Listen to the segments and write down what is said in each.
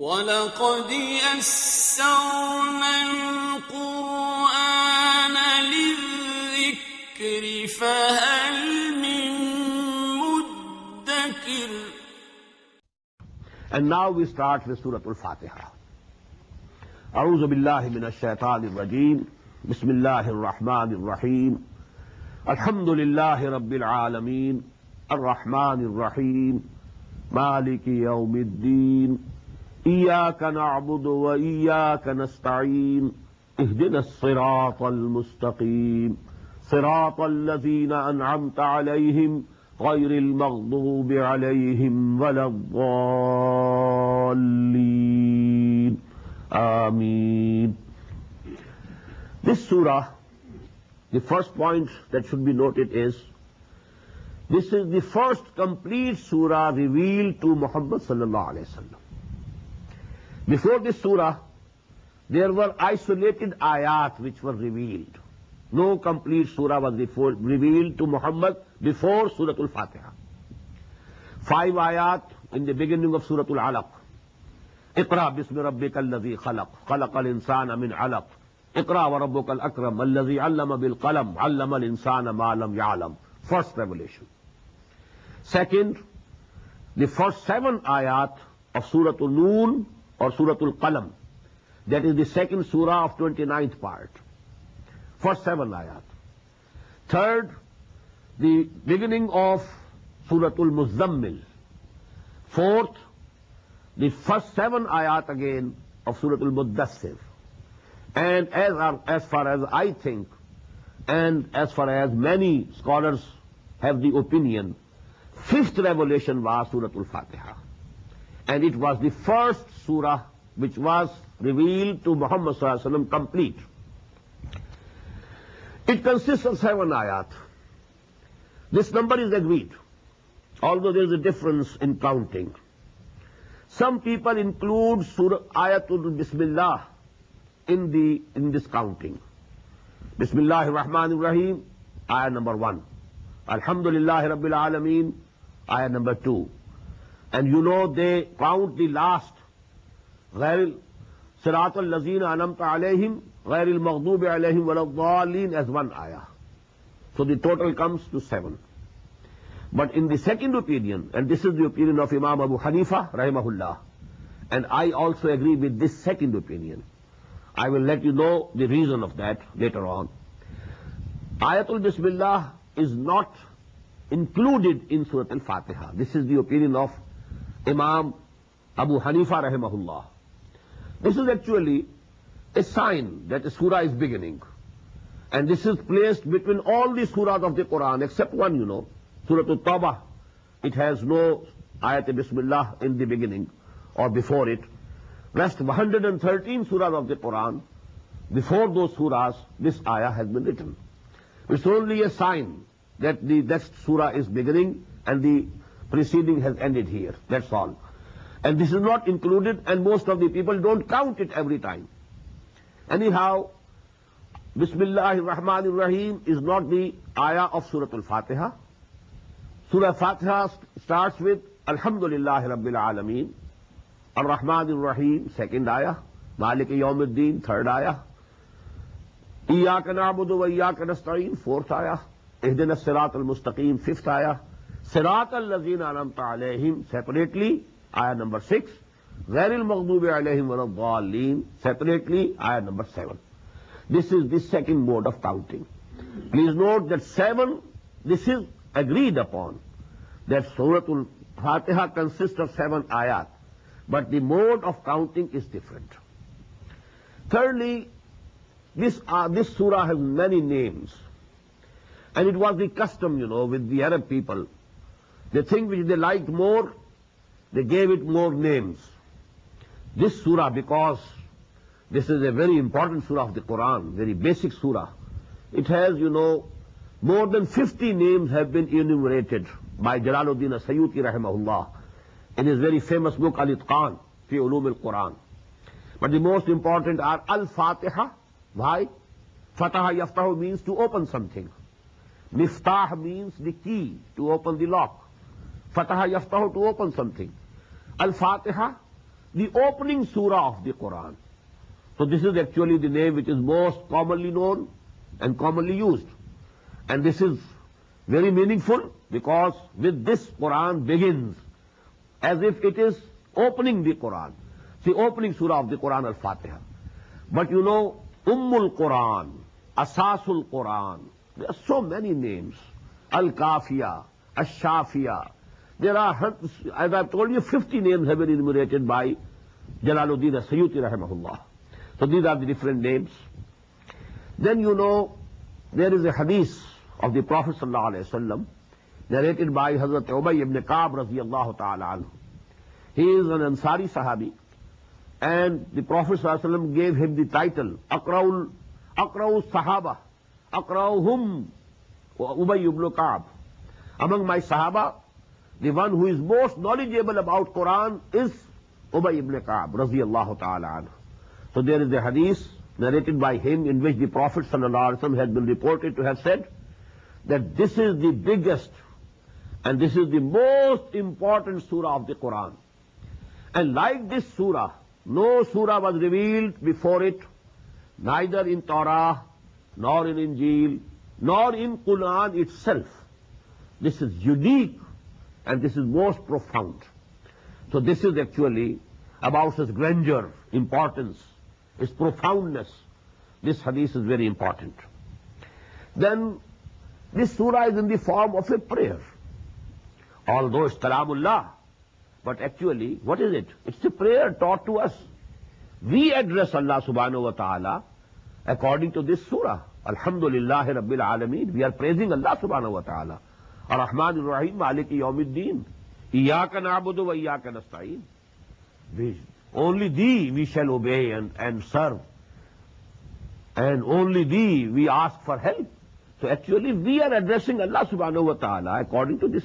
وَلَقَدْ يَسَّرْنَا الْقُرْآنَ لِلذِّكْرِ فَهَلْ مِن مُّدَّكِرٍ. And now we start with Surah Al-Fatiha. أعوذ بالله من الشيطان الرجيم. بسم الله الرحمن الرحيم. الحمد لله رب العالمين الرحمن الرحيم مالك يوم الدين إياك نعبد وإياك نستعين اهدنا الصراط المستقيم صراط الذين أنعمت عليهم غير المغضوب عليهم ولا الضالين آمين. This surah, the first point that should be noted is, this is the first complete surah revealed to Muhammad sallallahu alayhi wa sallam. Before this surah, there were isolated ayat which were revealed. No complete surah was revealed to Muhammad before Surah Al-Fatiha. 5 ayat in the beginning of Surah Al-Alaq. اقرأ بسم ربك الذي خلق خلق الإنسان من علق اقرأ وربك الأكرم الذي علم بالقلم علم الإنسان ما لم يعلم. First revelation. Second, the first 7 ayat of Surah Al-Noon or Surah Al-Qalam. That is the second surah of 29th part. First 7 ayat. Third, the beginning of Surah Al-Muzammil. Fourth, the first 7 ayat again of Surah Al-Muddassir. And as far as I think, and as far as many scholars have the opinion, 5th revelation was Surah Al-Fatiha. And it was the first surah which was revealed to Muhammad sallallahu alaihi wasallam complete. It consists of 7 ayat. This number is agreed, although there is a difference in counting. Some people include Surah Ayatul Bismillah in this counting. Bismillahir Rahmanir Rahim, ayah number 1. Alhamdulillahi Rabbil Alameen, ayah number 2. And you know they count the last, غير صراط الذين أنعمت عليهم غير المغضوب عليهم ولا الضالين, as 1 ayah. So the total comes to 7. But in the second opinion, and this is the opinion of Imam Abu Hanifa rahimahullah, and I also agree with this second opinion. I will let you know the reason of that later on. Ayatul Bismillah is not included in Surah Al-Fatiha. This is the opinion of Imam Abu Hanifa rahimahullah. This is actually a sign that a surah is beginning. And this is placed between all the surahs of the Quran, except one, you know, Surah At-Tawbah. It has no ayat Bismillah in the beginning or before it. Rest 113 surahs of the Quran, before those surahs, this ayah has been written. It's only a sign that the next surah is beginning and the preceding has ended here. That's all. And this is not included, and most of the people don't count it every time. Anyhow, Bismillahir Rahmanir Rahim is not the ayah of Surah Al-Fatiha. Surah Al-Fatiha starts with Alhamdulillahi Rabbil Alameen, Ar-Rahmanir Rahim, 2nd ayah, Malik Yawmiddin, 3rd ayah, Iyaka na'budu wa iyaka nasta'in, 4th ayah, Ihdina as-Sirat al-Mustaqim, 5th ayah, Sirat al-Lazina an'amta alayhim, separately, ayah number 6, Ghair al-Maghdubi alayhim wa ad-Dallin, separately, ayah number 7. This is the second mode of counting. Please note that 7, this is agreed upon, that Surah Al-Fatiha consists of 7 ayat, but the mode of counting is different. Thirdly, this surah has many names. And it was the custom, you know, with the Arab people. The thing which they liked more, they gave it more names. This surah, because this is a very important surah of the Quran, very basic surah, it has, you know, more than 50 names have been enumerated by Jalaluddin As-Suyuti rahimahullah in his very famous book Al-Itqan fi Ulum al-Quran. But the most important are Al-Fatiha. Why? Fataha Yaftahu means to open something. Miftah means the key to open the lock. Fataha Yaftahu, to open something. Al-Fatiha, the opening surah of the Quran. So this is actually the name which is most commonly known and commonly used. And this is very meaningful because with this Quran begins as if it is opening the Quran. The opening surah of the Quran, Al-Fatiha. But you know, Ummul Quran, Asasul Quran, there are so many names. Al-Kafiya, Ash-Shafiya. There are, as I've told you, 50 names have been enumerated by Jalaluddin As-Suyuti rahimahullah. So these are the different names. Then you know, there is a hadith of the Prophet sallallahu alaihi wasallam narrated by Hazrat Ubay ibn Ka'b radiyallahu ta'ala anhu. He is an Ansari Sahabi, and the Prophet sallallahu alaihi wasallam gave him the title Aqra'u Sahaba, Aqra'uhum Ubay ibn Ka'b. Among my Sahaba, the one who is most knowledgeable about Quran is Ubay ibn Ka'b radiyallahu ta'ala anhu. So there is a hadith narrated by him in which the Prophet sallallahu alaihi wasallam has been reported to have said that this is the biggest and this is the most important surah of the Quran. And like this surah, no surah was revealed before it, neither in Torah, nor in Injil, nor in Quran itself. This is unique and this is most profound. So this is actually about its grandeur, importance, its profoundness. This hadith is very important. Then this surah is in the form of a prayer. Although it's Kalamullah, but actually, what is it? It's a prayer taught to us. We address Allah subhanahu wa ta'ala according to this surah. Alhamdulillahi Rabbil Alameen. We are praising Allah subhanahu wa ta'ala. Ar-Rahman Ar-Rahim, Maliki Yawmiddin. Iyaka na'budu wa iyaka nasta'in. Only Thee we shall obey and serve. And only Thee we ask for help. So actually we are addressing Allah subhanahu wa ta'ala according to this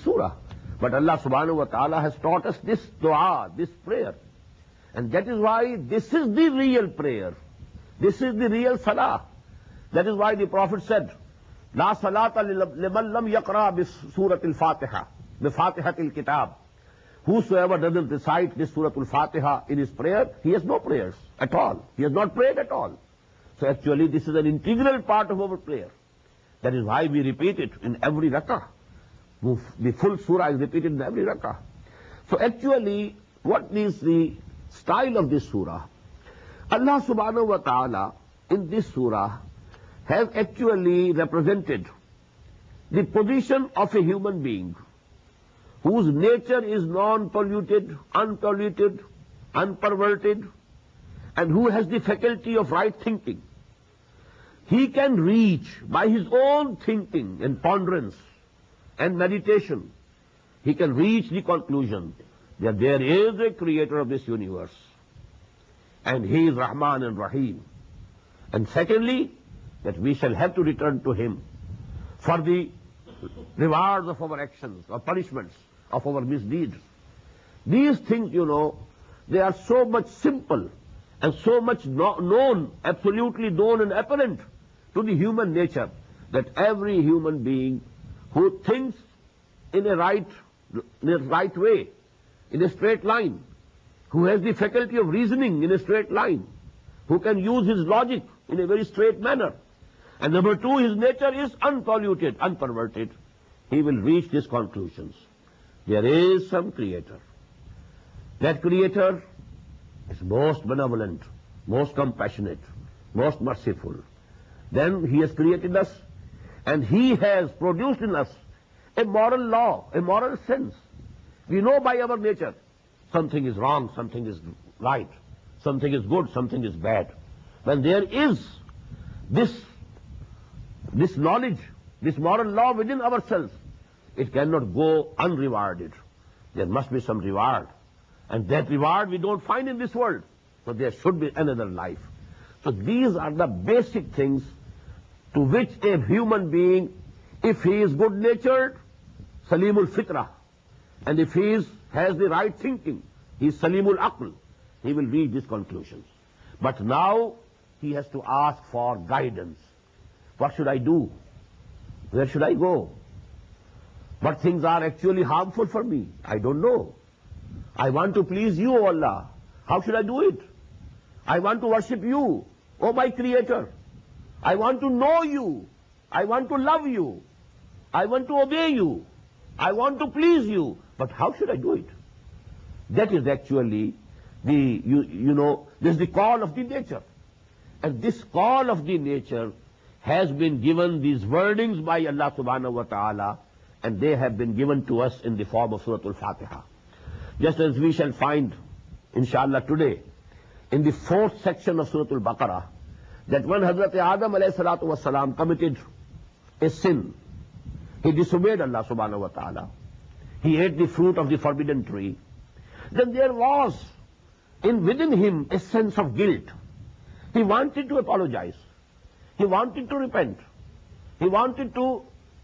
surah. But Allah subhanahu wa ta'ala has taught us this dua, this prayer. And that is why this is the real prayer. This is the real salah. That is why the Prophet said, La salata liman lam yaqra bis surat al-Fatiha, bi Fatihatil Kitab. Whosoever doesn't recite this Surah Al-Fatiha in his prayer, he has no prayers at all. He has not prayed at all. So actually this is an integral part of our prayer. That is why we repeat it in every rak'ah. The full surah is repeated in every rak'ah. So actually, what is the style of this surah? Allah subhanahu wa ta'ala in this surah has actually represented the position of a human being whose nature is non-polluted, unpolluted, unperverted, and who has the faculty of right thinking. He can reach by his own thinking and ponderance and meditation, he can reach the conclusion that there is a creator of this universe, and he is Rahman and Rahim. And secondly, that we shall have to return to him for the rewards of our actions or punishments of our misdeeds. These things, you know, they are so much simple and so much known, absolutely known and apparent to the human nature, that every human being who thinks in a right way, in a straight line, who has the faculty of reasoning in a straight line, who can use his logic in a very straight manner, and number two, his nature is unpolluted, unperverted, he will reach these conclusions. There is some creator. That creator is most benevolent, most compassionate, most merciful. Then he has created us, and he has produced in us a moral law, a moral sense. We know by our nature something is wrong, something is right, something is good, something is bad. When there is this knowledge, this moral law within ourselves, it cannot go unrewarded. There must be some reward. And that reward we don't find in this world. So there should be another life. So these are the basic things to which a human being, if he is good-natured, Salimul Fitrah, and if he has the right thinking, he is Salimul Aql, he will reach these conclusions. But now he has to ask for guidance. What should I do? Where should I go? What things are actually harmful for me? I don't know. I want to please you, O Allah. How should I do it? I want to worship you, O my Creator. I want to know you. I want to love you. I want to obey you. I want to please you. But how should I do it? That is actually this is the call of the nature. And this call of the nature has been given these wordings by Allah subhanahu wa ta'ala, and they have been given to us in the form of Surah Al-Fatiha. Just as we shall find, inshallah, today, in the 4th section of Surah Al-Baqarah, that when Hazrat Adam alayhi salatu wasalam committed a sin, he disobeyed Allah subhanahu wa ta'ala, he ate the fruit of the forbidden tree, then there was within him a sense of guilt. He wanted to apologize. He wanted to repent. He wanted to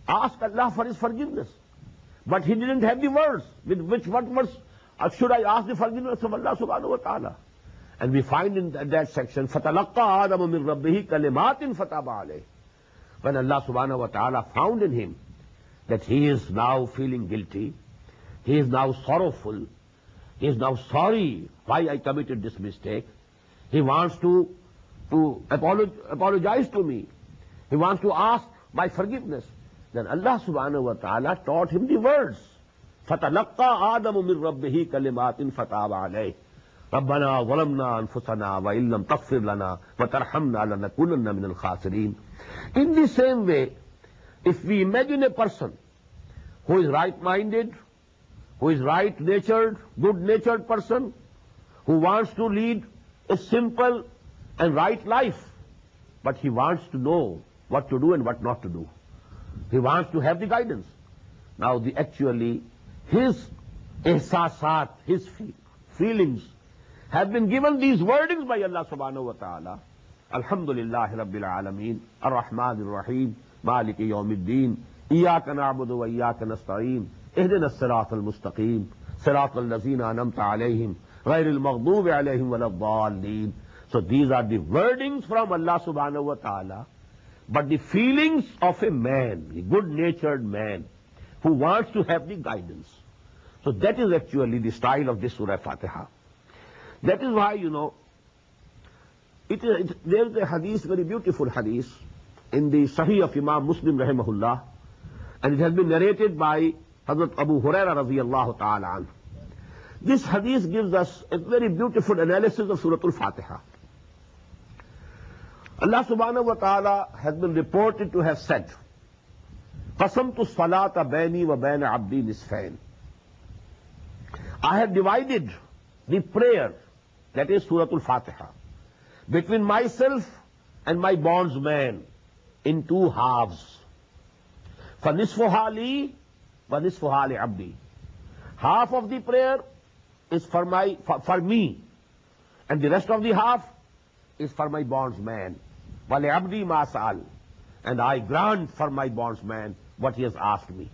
ask Allah for his forgiveness. But he didn't have the words. What words should I ask the forgiveness of Allah subhanahu wa ta'ala? And we find in that section, فَتَلَقَّى آدَمُ مِنْ رَبِّهِ كَلِمَاتٍ فَتَابَ عَلَيْهِ. When Allah subhanahu wa ta'ala found in him that he is now feeling guilty, he is now sorrowful, he is now sorry why I committed this mistake, he wants to apologize to me, he wants to ask my forgiveness, then Allah subhanahu wa ta'ala taught him the words. فَتَلَقَّى آدَمُ مِنْ رَبِّهِ كَلِمَاتٍ فَتَابَ عَلَيْهِ رَبَّنَا ظَلَمْنَا أَنفُسَنَا وَإِن لَّمْ تَغْفِرْ لَنَا وَتَرْحَمْنَا لَنَكُونَنَّ مِنَ الْخَاسِرِينَ. In the same way, if we imagine a person who is right-minded, who is right-natured, good-natured person, who wants to lead a simple and right life, but he wants to know what to do and what not to do. He wants to have the guidance. Now, actually, his ihsasat, his feelings, have been given these wordings by Allah subhanahu wa ta'ala. Alhamdulillah Rabbil Alameen, Ar-Rahman Ar-Rahim, Maliki Yawmiddin, Iyaka na'budu wa iyaka nasta'een, Ihdina as-sirat al-mustaqim, sirat al-lazina anamta alayhim, ghayr al-maghdubi alayhim wa la-dhalleen. So these are the wordings from Allah subhanahu wa ta'ala, but the feelings of a man, a good-natured man, who wants to have the guidance. So that is actually the style of this Surah Fatiha. That is why, there is a hadith, very beautiful hadith, in the Sahih of Imam Muslim rahimahullah, and it has been narrated by Hazrat Abu Huraira radiyallahu ta'ala anhu. This hadith gives us a very beautiful analysis of Surah Al-Fatiha. Allah subhanahu wa ta'ala has been reported to have said, قَسَمْتُ الصَّلَاةَ بَيْنِي وَبَيْنَ عَبْدِي نِصْفَيْنِ. I have divided the prayer, that is Surah Al-Fatiha, between myself and my bondsman in 2 halves. فَنِصْفُهَا لِي وَنِصْفُهَا لِعَبْدِي. Half of the prayer is for me, and the rest of the half is for my bondsman. وَلِعَبْدِي مَا سَأَلَ. And I grant for my bondsman what he has asked me.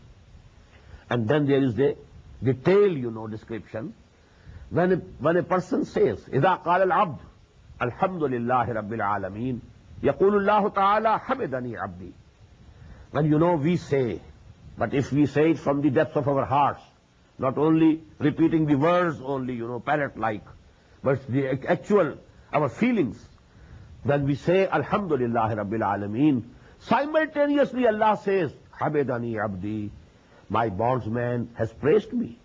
And then there is the detailed, description. When a person says, إِذَا قَالَ الْعَبْدُ الْحَمْدُ لِلَّهِ رَبِّ الْعَالَمِينَ يَقُولُ اللَّهُ تَعَالَى حَمِدَنِي عَبْدِي. When we say, but if we say it from the depths of our hearts, not only repeating the words only, parrot-like, but the actual, our feelings, when we say Alhamdulillah Rabbil Alameen, simultaneously Allah says, Hamidani Abdi, my bondsman has praised me.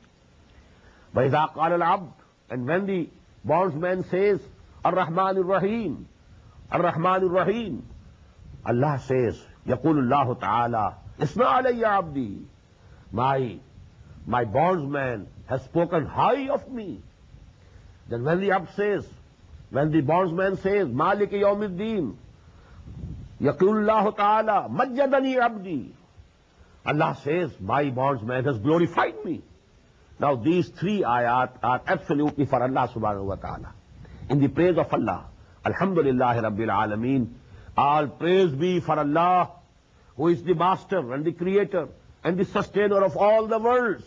وَإِذَا قَالَ الْعَبْدُ. And when the bondsman says, Ar-Rahman Ar-Rahim, Ar-Rahman Ar-Rahim, Allah says, يَقُولُ اللَّهُ تَعَالَى إِسْنَا عَلَيَّ عَبْدِي. My bondsman has spoken high of me. Then when the bondsman says, Maliki Yawmiddin, Yaqulullahu Ta'ala, Majjadani Abdi, Allah says, my bondsman has glorified me. Now these 3 ayat are absolutely for Allah subhanahu wa ta'ala. In the praise of Allah, Alhamdulillah Rabbil Alameen, all praise be for Allah, who is the master and the creator and the sustainer of all the worlds.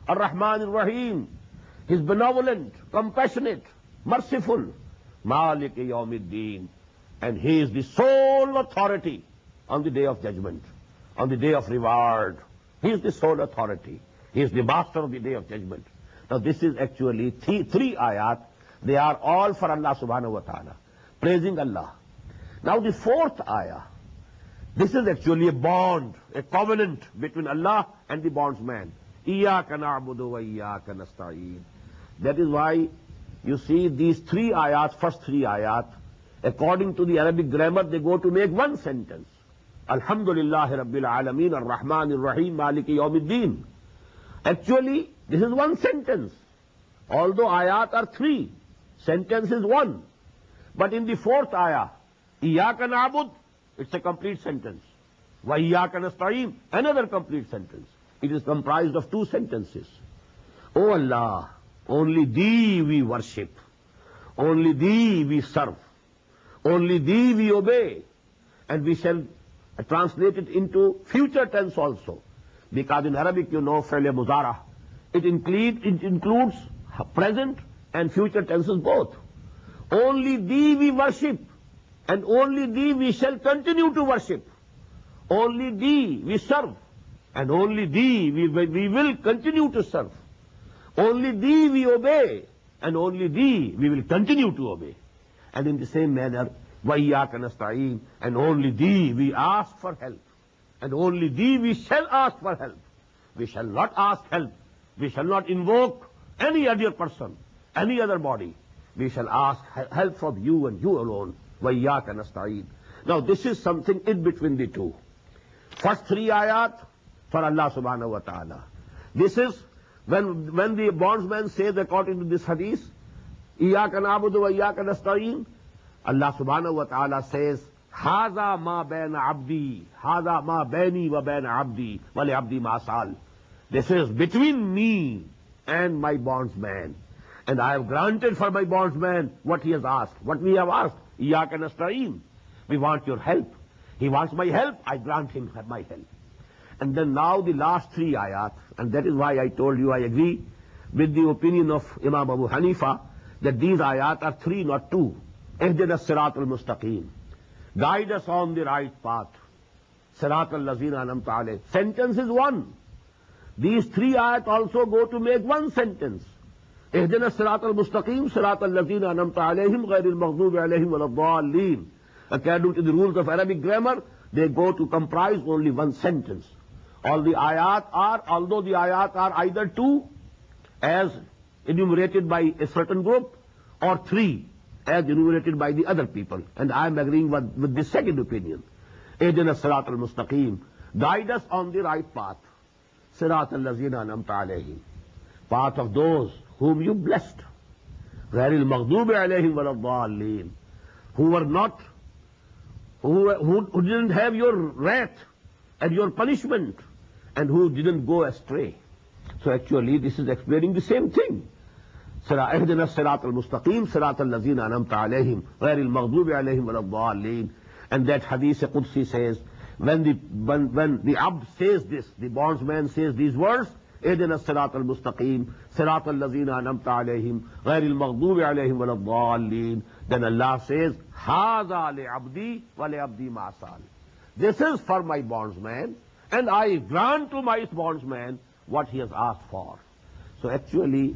Ar-Rahman Ar-Rahim, He is benevolent, compassionate, merciful. Maliki Yawmiddin, and He is the sole authority on the day of judgment, on the day of reward. He is the sole authority. He is the master of the day of judgment. Now this is actually three ayat. They are all for Allah subhanahu wa ta'ala, praising Allah. Now the fourth ayah, this is actually a bond, a covenant between Allah and the bondsman. Iyyaka na'budu wa iyyaka nasta'een. That is why you see these three ayat, first three ayat, according to the Arabic grammar, they go to make one sentence. Alhamdulillahi Rabbil Alameen Ar-Rahman Ar-Rahim Maliki Yawmiddin. Actually, this is one sentence. Although ayat are three, sentence is one. But in the fourth ayah, Iyyaka na'bud, it's a complete sentence. Wa iyyaka nasta'een, another complete sentence. It is comprised of two sentences. O Allah, only Thee we worship. Only Thee we serve. Only Thee we obey. And we shall translate it into future tense also. Because in Arabic, you know, fi'l mudara, it includes present and future tenses both. Only Thee we worship, and only Thee we shall continue to worship. Only Thee we serve, and only Thee we will continue to serve. Only Thee we obey, and only Thee we will continue to obey. And in the same manner, وَإِيَّاكَ نَسْتَعِينَ, and only Thee we ask for help. And only Thee we shall ask for help. We shall not ask help. We shall not invoke any other person, any other body. We shall ask help from You and You alone. وَإِيَّاكَ نَسْتَعِينَ. Now this is something in between the two. First three ayat for Allah subhanahu wa ta'ala. This is when the bondsman says according to this hadith, إِيَّاكَ نَعْبُدُ وَإِيَّاكَ نَسْتَعِينَ, Allah subhanahu wa ta'ala says, هَذَا مَا بَيْنَ عَبْدِي هَذَا مَا بَيْنِي وَبَيْنَ عَبْدِي وَلِعَبْدِي مَا سَأَلَ. This is between me and my bondsman. And I have granted for my bondsman what he has asked. What we have asked, إِيَّاكَ نَسْتَعِينَ. We want your help. He wants my help, I grant him my help. And then now the last three ayat, and that is why I told you I agree with the opinion of Imam Abu Hanifa, that these ayat are three, not two. اهدنا الصراط المستقيم. Guide us on the right path. صراط الذين أنعمت عليهم. Sentence is one. These three ayat also go to make one sentence. اهدنا الصراط المستقيم صراط الذين أنعمت عليهم غير المغضوب عليهم ولا الضالين. According to the rules of Arabic grammar, they go to comprise only one sentence. All the ayat are, although the ayat are either two, as enumerated by a certain group, or three, as enumerated by the other people. And I am agreeing with the second opinion. اهدنا الصراط المستقيم. Guide us on the right path. صراط الذين أنعمت عليهم. Path of those whom you blessed. غير المغضوب عليهم ولا الضالين. Who were not, who didn't have your wrath and your punishment, and who didn't go astray. So actually this is explaining the same thing. اهدنا الصراط المستقيم صراط الذين أنعمت عليهم غير المغضوب عليهم ولا الضالين. And that hadith Qudsi says, when the abd says this, the bondsman says these words, اهدنا الصراط المستقيم صراط الذين أنعمت عليهم غير المغضوب عليهم ولا الضالين, then Allah says, هذا لعبدي ولعبدي ما سأل. This is for my bondsman, and I grant to my bondsman what he has asked for. So actually,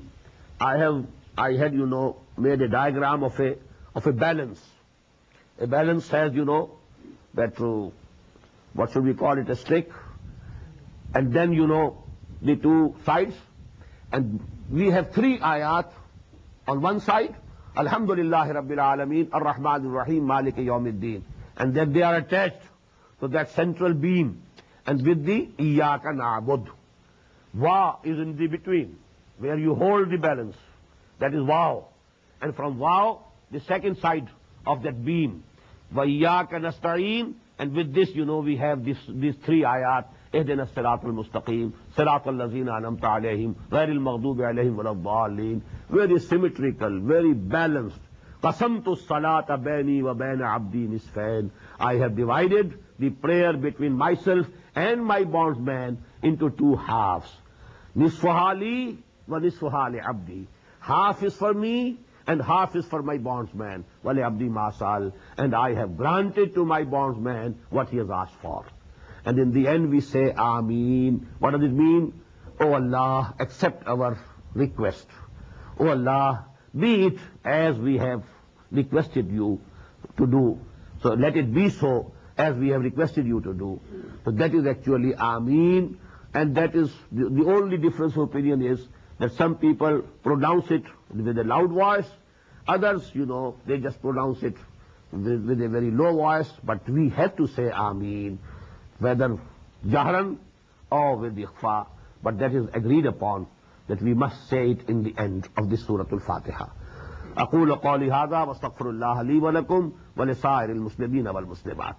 I had, you know, made a diagram of a balance. A balance has, you know, that what should we call it, a stick, and then, you know, the two sides, and we have three ayat on one side, Alhamdulillahi Rabbil Alameen Ar-Rahman Ar-Rahim Maliki Yawmiddin, and then they are attached to that central beam, and with the Iyyaka na'bud. Wa is in the between, where you hold the balance. That is Waw. And from Waw, the second side of that beam, Wa iyyaka nasta'een, and with this, you know, we have these three ayat, اهدنا الصراط المستقيم صراط الذين أنعمت عليهم غير المغضوب عليهم ولا الضالين. Very symmetrical, very balanced. قسمت الصلاة بيني وبين عبدي نصفين. I have divided the prayer between myself and my bondsman into two halves. نصفها لي ونصفها لعبدي. Half is for me and half is for my bondsman. وَلِعَبْدِي مَا سَأَلَ. And I have granted to my bondsman what he has asked for. And in the end we say, Ameen. What does it mean? Oh Allah, accept our request. O Allah, be it as we have requested you to do. So let it be so as we have requested you to do. So that is actually Ameen, and that is the only difference of opinion is that some people pronounce it with a loud voice, others, they just pronounce it with a very low voice, but we have to say Ameen, whether Jahran or with Ikhfa, but that is agreed upon that we must say it in the end of this Surah Al-Fatiha. أقول قولي هذا واستغفر الله لي ولكم ولسائر المسلمين والمسلمات.